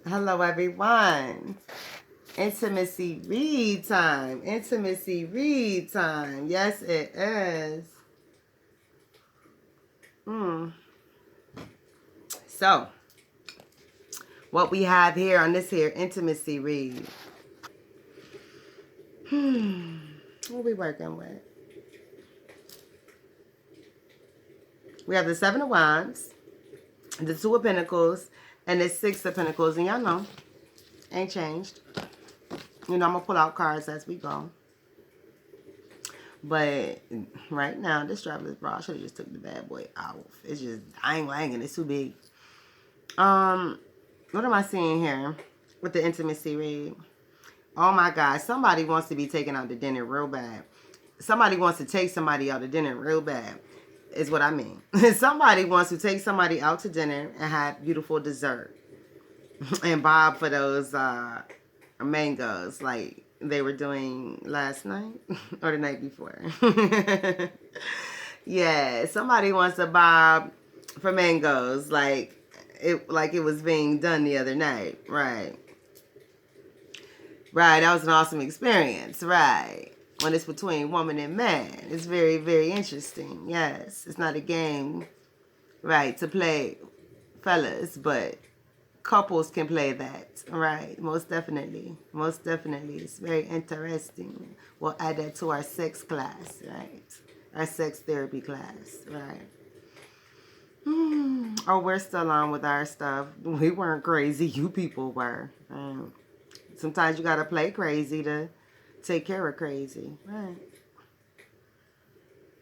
Hello, everyone. Intimacy read time. Intimacy read time. Yes, it is. So, what we have here on this here intimacy read. What are we working with? We have the Seven of Wands, the Two of Pentacles, and the Six of Pentacles. And y'all know, ain't changed. You know, I'm going to pull out cards as we go. But right now, this strapless bra, I should have just took the bad boy off. It's just, I ain't langing. It's too big. What am I seeing here with the intimacy read? Oh my God, somebody wants to be taken out to dinner real bad. Somebody wants to take somebody out to dinner real bad, is what I mean. Somebody wants to take somebody out to dinner and have beautiful dessert and bob for those mangoes like they were doing last night or the night before. Yeah, somebody wants to bob for mangoes like it was being done the other night. Right. Right, that was an awesome experience. Right. When it's between woman and man. It's very, very interesting. Yes. It's not a game, right, to play fellas, but couples can play that. Right. Most definitely. Most definitely. It's very interesting. We'll add that to our sex class, right? Our sex therapy class, right? Oh, we're still on with our stuff. We weren't crazy. You people were. Sometimes you gotta play crazy to take care of crazy. Right.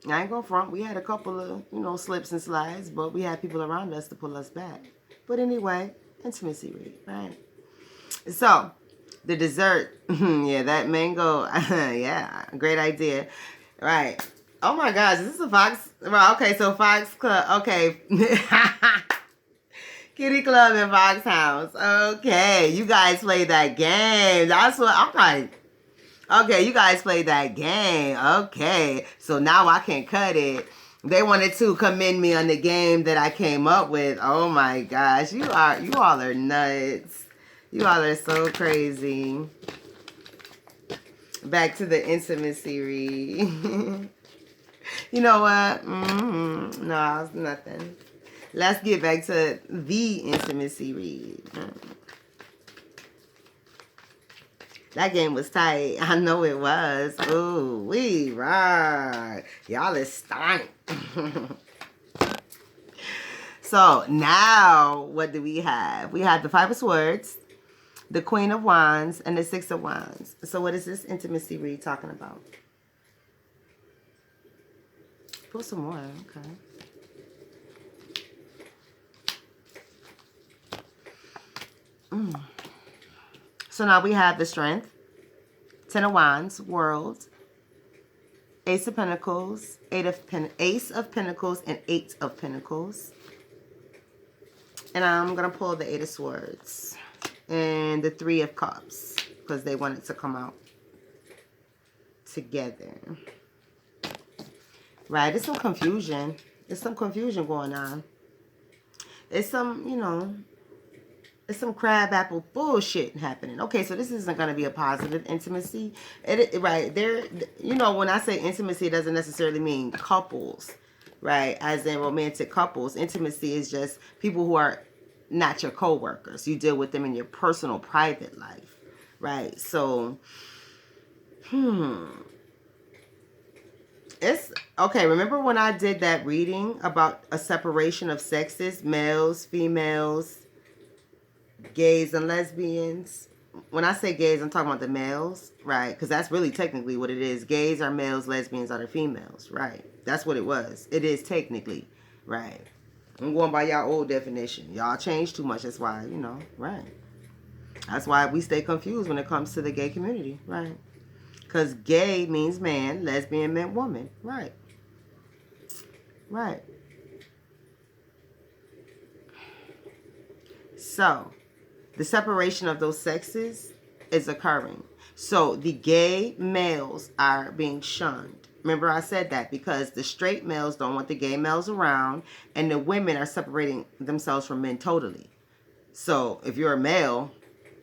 I ain't gonna front. We had a couple of, slips and slides, but we had people around us to pull us back. But anyway, intimacy read, right? So, the dessert. Yeah, that mango. Yeah, great idea. Right. Oh my gosh, is this a Fox? Well, okay, so Fox Club. Okay. Kitty Club and Fox House. Okay, you guys play that game. That's what I'm like. Okay, you guys play that game. Okay, so now I can cut it. They wanted to commend me on the game that I came up with. Oh my gosh, you all are nuts. You all are so crazy. Back to the intimacy read. You know what? No, it's nothing. Let's get back to the intimacy read. That game was tight. I know it was. Ooh, we right. Y'all is stank. So now, what do we have? We have the Five of Swords, the Queen of Wands, and the Six of Wands. So what is this intimacy read talking about? Pull some more. Okay. So now we have the Strength, Ten of Wands, World, Ace of Pentacles, Ace of Pentacles, and Eight of Pentacles. And I'm going to pull the Eight of Swords and the Three of Cups because they wanted to come out together. Right, there's some confusion. There's some confusion going on. It's some, it's some crabapple bullshit happening. Okay, so this isn't going to be a positive intimacy. Right, when I say intimacy, it doesn't necessarily mean couples, right? As in romantic couples. Intimacy is just people who are not your co-workers. You deal with them in your personal, private life, right? So, it's okay. Remember when I did that reading about a separation of sexes, males, females, gays and lesbians? When I say gays, I'm talking about the males, right? Because that's really technically what it is. Gays are males, lesbians are the females, right? That's what it was. It is technically, right? I'm going by y'all old definition. Y'all changed too much. That's why, right? That's why we stay confused when it comes to the gay community, right? Because gay means man, lesbian meant woman, right? Right. So, the separation of those sexes is occurring. So the gay males are being shunned. Remember I said that because the straight males don't want the gay males around and the women are separating themselves from men totally. So if you're a male,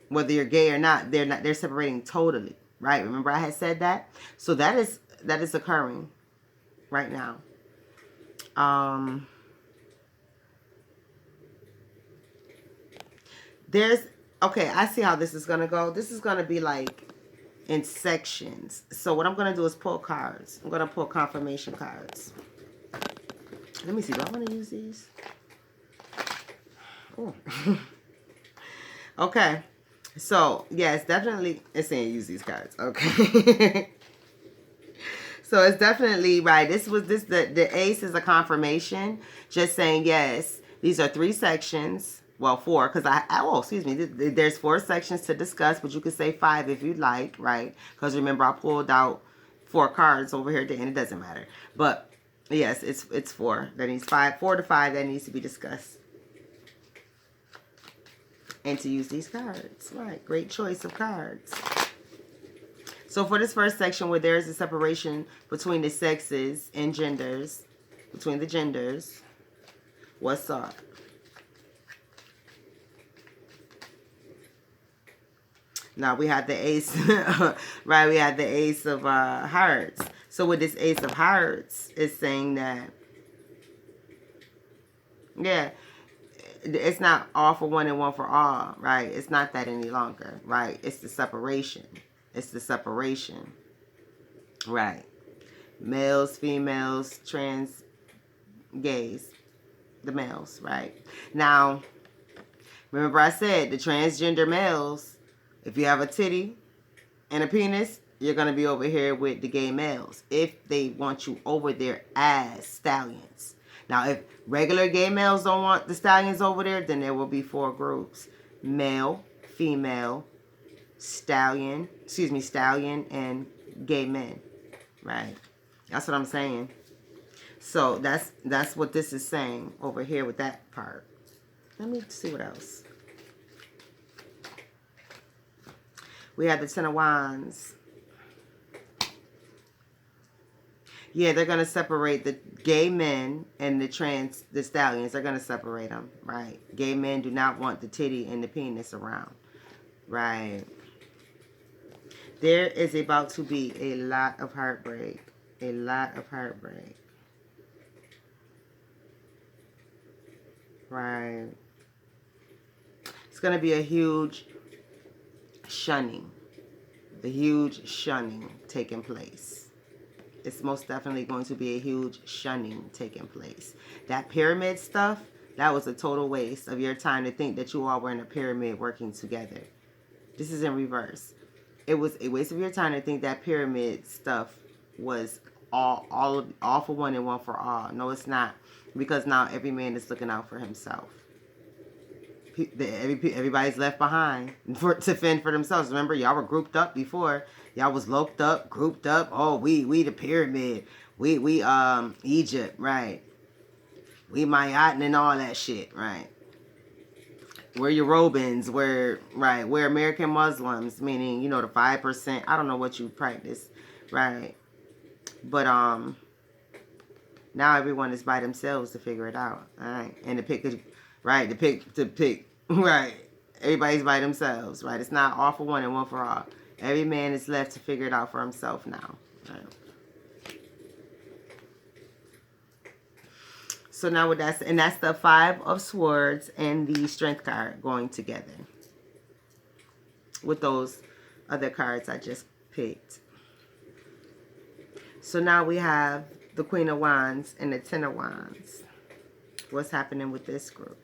whether you're gay or not, they're separating totally, right? Remember I had said that? So that is occurring right now. Okay, I see how this is going to go. This is going to be like in sections. So what I'm going to do is pull cards. I'm going to pull confirmation cards. Let me see. Do I want to use these? Oh. Okay. So, yes, definitely. It's saying use these cards. Okay. So it's definitely right. The ace is a confirmation. Just saying, yes, these are 3 sections. Well, 4, because excuse me. There's 4 sections to discuss, but you could say 5 if you'd like, right? Because remember, I pulled out 4 cards over here at the end. It doesn't matter. But yes, it's 4. That needs 4 to 5 that needs to be discussed. And to use these cards. Right. Great choice of cards. So for this first section where there is a separation between the sexes and genders, between the genders, what's up? Now we have the ace, right? We have the ace of hearts. So with this ace of hearts, it's saying that, yeah, it's not all for one and one for all, right? It's not that any longer, right? It's the separation. It's the separation, right? Males, females, trans, gays, the males, right? Now, remember I said the transgender males, if you have a titty and a penis, you're going to be over here with the gay males if they want you over there as stallions. Now, if regular gay males don't want the stallions over there, then there will be 4 groups. Male, female, stallion, and gay men, right? That's what I'm saying. So that's what this is saying over here with that part. Let me see what else. We have the 10 of Wands. Yeah, they're going to separate the gay men and the stallions. They're going to separate them, right? Gay men do not want the titty and the penis around, right? There is about to be a lot of heartbreak. A lot of heartbreak. Right. It's going to be a huge shunning. A huge shunning taking place. It's most definitely going to be a huge shunning taking place. That pyramid stuff, that was a total waste of your time to think that you all were in a pyramid working together. This is in reverse. It was a waste of your time to think that pyramid stuff was all for one and one for all. No, it's not. Because now every man is looking out for himself. Everybody's left behind to fend for themselves. Remember, y'all were grouped up before. Y'all was loped up, grouped up. Oh, we the pyramid. We Egypt, right? We Mayatin and all that shit, right? We're Yorubans, we're American Muslims, meaning, you know, the 5%. I don't know what you practice, right? But now everyone is by themselves to figure it out, all right? And to pick, right? To pick, right? Everybody's by themselves, right? It's not all for one and one for all. Every man is left to figure it out for himself now, right? So now with that, and that's the 5 of Swords and the Strength card going together with those other cards I just picked. So now we have the Queen of Wands and the 10 of Wands. What's happening with this group?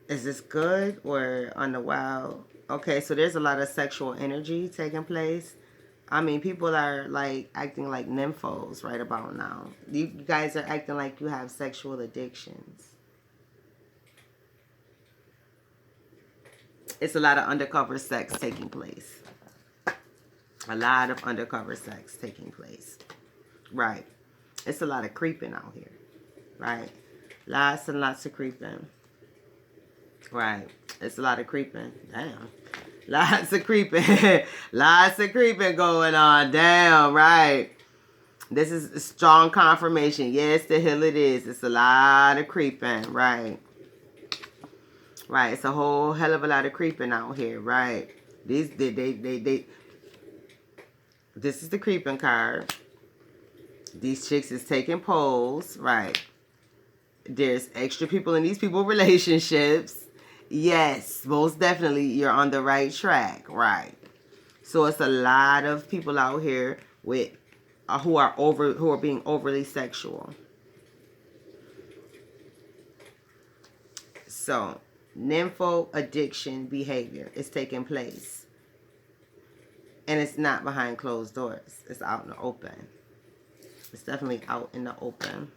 Is this good or on the wild? Okay, so there's a lot of sexual energy taking place. I mean, people are like acting like nymphos right about now. You guys are acting like you have sexual addictions. It's a lot of undercover sex taking place. A lot of undercover sex taking place. Right. It's a lot of creeping out here. Right. Lots and lots of creeping. Right. It's a lot of creeping. Damn. Lots of creeping. Lots of creeping going on. Damn, right. This is a strong confirmation. Yes, the hell it is. It's a lot of creeping, right. Right. It's a whole hell of a lot of creeping out here. Right. These, this is the creeping card. These chicks is taking polls. Right. There's extra people in these people relationships. Yes, most definitely you're on the right track. Right. So it's a lot of people out here with who are being overly sexual. So, nympho addiction behavior is taking place. And it's not behind closed doors. It's out in the open. It's definitely out in the open.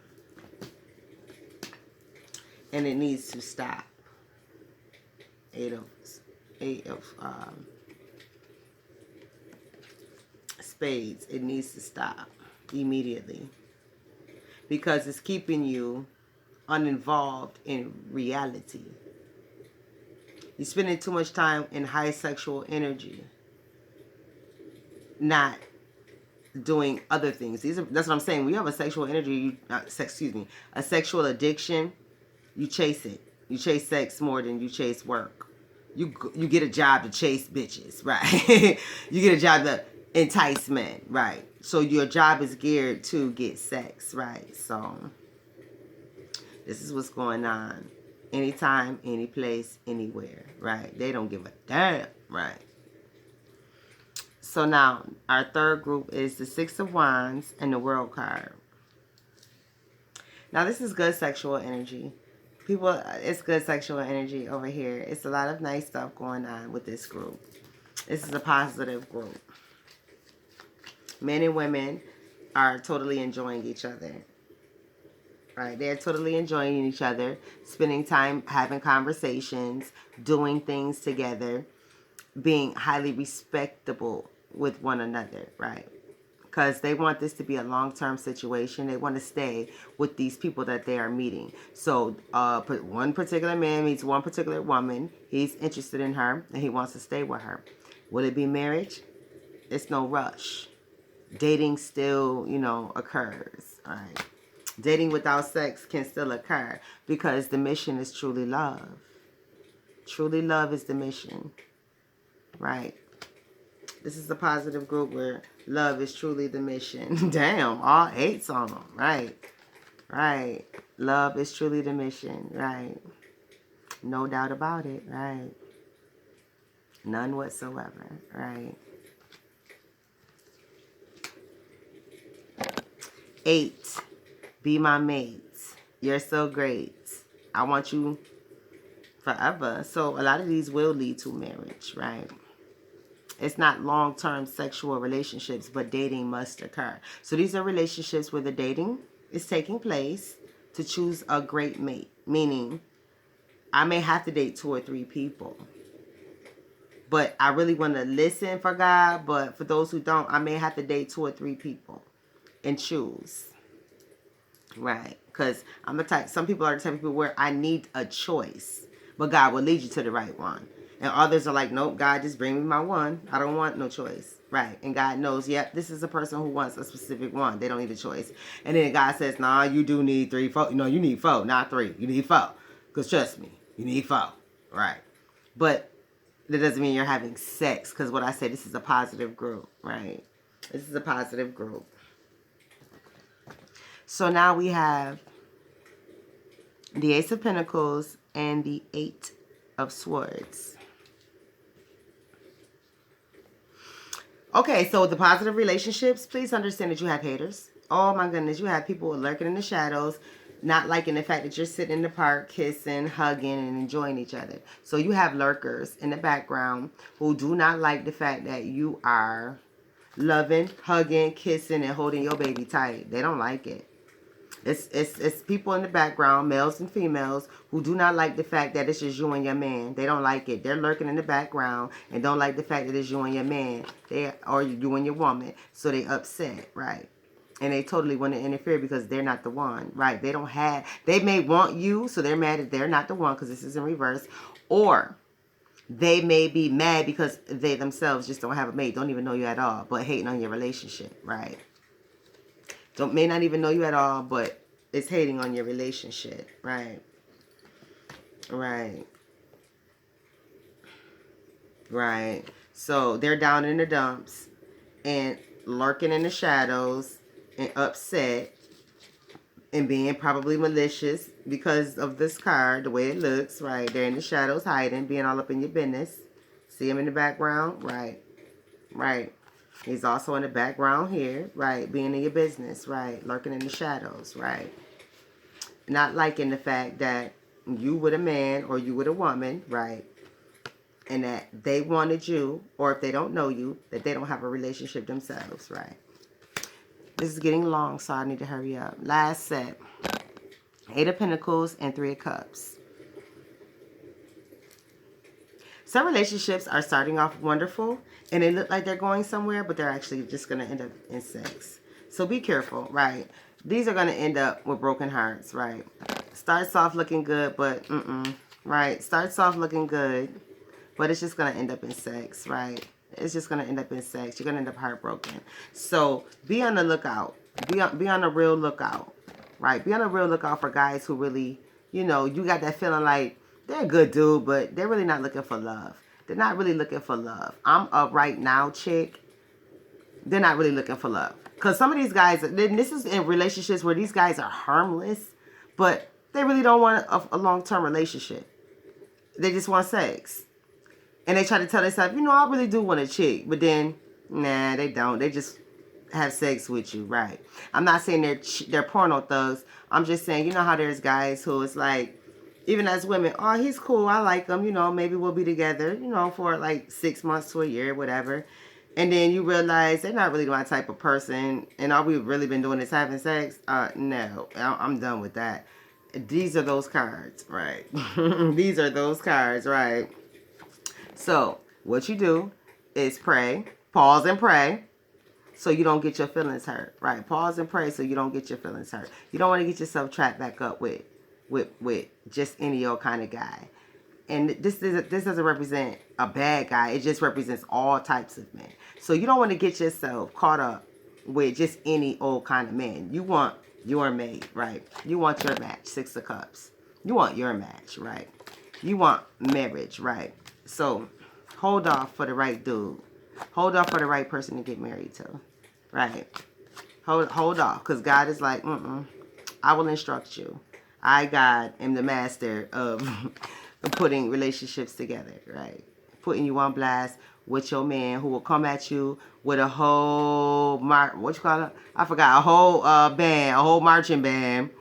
And it needs to stop. Eight of spades. It needs to stop immediately. Because it's keeping you uninvolved in reality. You're spending too much time in high sexual energy, not doing other things. That's what I'm saying. When you have a sexual energy, a sexual addiction, you chase it. You chase sex more than you chase work. You get a job to chase bitches, right? You get a job to entice men, right? So your job is geared to get sex, right? So this is what's going on. Anytime, any place, anywhere, right? They don't give a damn, right? So now, our third group is the Six of Wands and the World card. Now, this is good sexual energy. People, it's good sexual energy over here. It's a lot of nice stuff going on with this group. This is a positive group. Men and women are totally enjoying each other. Right, they're totally enjoying each other, spending time having conversations, doing things together, being highly respectable with one another, right? Because they want this to be a long-term situation. They want to stay with these people that they are meeting. So one particular man meets one particular woman. He's interested in her, and he wants to stay with her. Will it be marriage? It's no rush. Dating still, occurs, all right? Dating without sex can still occur because the mission is truly love. Truly love is the mission, right? This is a positive group where love is truly the mission. Damn, all eights on them, right? Right. Love is truly the mission, right? No doubt about it, right? None whatsoever, right? 8. Be my mate. You're so great. I want you forever. So a lot of these will lead to marriage, right? It's not long-term sexual relationships, but dating must occur. So these are relationships where the dating is taking place to choose a great mate. Meaning, I may have to date 2 or 3 people. But I really want to listen for God. But for those who don't, I may have to date 2 or 3 people and choose. Right, because I'm the type. Some people are the type of people where I need a choice, but God will lead you to the right one. And others are like, nope, God, just bring me my one. I don't want no choice. Right, and God knows, yep, this is a person who wants a specific one. They don't need a choice. And then God says, nah, you do need 3, 4. No, you need 4, not 3. You need 4, because trust me, you need 4. Right, but that doesn't mean you're having sex. Because what I said, this is a positive group. Right, this is a positive group. So now we have the Ace of Pentacles and the 8 of Swords. Okay, so the positive relationships, please understand that you have haters. Oh my goodness, you have people lurking in the shadows, not liking the fact that you're sitting in the park, kissing, hugging, and enjoying each other. So you have lurkers in the background who do not like the fact that you are loving, hugging, kissing, and holding your baby tight. They don't like it. It's people in the background, males and females, who do not like the fact that it's just you and your man. They don't like it. They're lurking in the background and don't like the fact that it's you and your man. Or you and your woman. So they upset, right? And they totally want to interfere because they're not the one, right? They may want you, so they're mad that they're not the one because this is in reverse. Or they may be mad because they themselves just don't have a mate, don't even know you at all, but hating on your relationship, right? May not even know you at all, but it's hating on your relationship, right? Right. Right. So they're down in the dumps and lurking in the shadows and upset and being probably malicious because of this card, the way it looks, right? They're in the shadows hiding, being all up in your business. See him in the background? Right. Right. He's also in the background here, right? Being in your business, right? Lurking in the shadows, right? Not liking the fact that you with a man or you with a woman, right? And that they wanted you, or if they don't know you, that they don't have a relationship themselves, right? This is getting long, so I need to hurry up. Last set. 8 of Pentacles and 3 of Cups. Some relationships are starting off wonderful, and they look like they're going somewhere, but they're actually just going to end up in sex. So be careful, right? These are going to end up with broken hearts, right? Starts off looking good, but right? Starts off looking good, but it's just going to end up in sex, right? It's just going to end up in sex. You're going to end up heartbroken. So be on the lookout. Be on a real lookout, right? Be on a real lookout for guys who really, you know, you got that feeling like they're a good dude, but they're really not looking for love. They're not really looking for love. I'm a right now chick. They're not really looking for love. Because some of these guys, this is in relationships where these guys are harmless, but they really don't want a long-term relationship. They just want sex. And they try to tell themselves, you know, I really do want a chick. But then, nah, they don't. They just have sex with you, right? I'm not saying they're porno thugs. I'm just saying, you know how there's guys who it's like, even as women, oh, he's cool, I like him, you know, maybe we'll be together, you know, for like 6 months to a year, whatever. And then you realize they're not really my type of person, and all we've really been doing is having sex. No, I'm done with that. These are those cards, right? These are those cards, right? So what you do is pray, pause and pray, so you don't get your feelings hurt, right? Pause and pray so you don't get your feelings hurt. You don't want to get yourself trapped back up with just any old kind of guy. And this doesn't represent a bad guy. It just represents all types of men. So you don't want to get yourself caught up with just any old kind of man. You want your mate, right? You want your match, 6 of Cups. You want your match, right? You want marriage, right? So hold off for the right dude. Hold off for the right person to get married to, right? Hold off, because God is like, I will instruct you. I, God, am the master of putting relationships together, right? Putting you on blast with your man who will come at you with a whole, what you call it? I forgot, a whole band, a whole marching band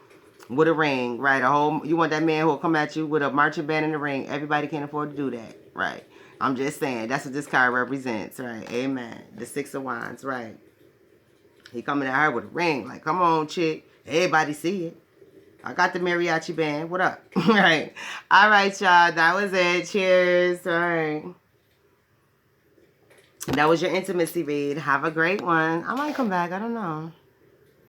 with a ring, right? You want that man who will come at you with a marching band and a ring. Everybody can't afford to do that, right? I'm just saying, that's what this card represents, right? Amen. The 6 of Wands, right? He coming at her with a ring, like, come on, chick. Everybody see it. I got the mariachi band. What up? Right. All right, y'all. That was it. Cheers. All right. That was your intimacy read. Have a great one. I might come back. I don't know.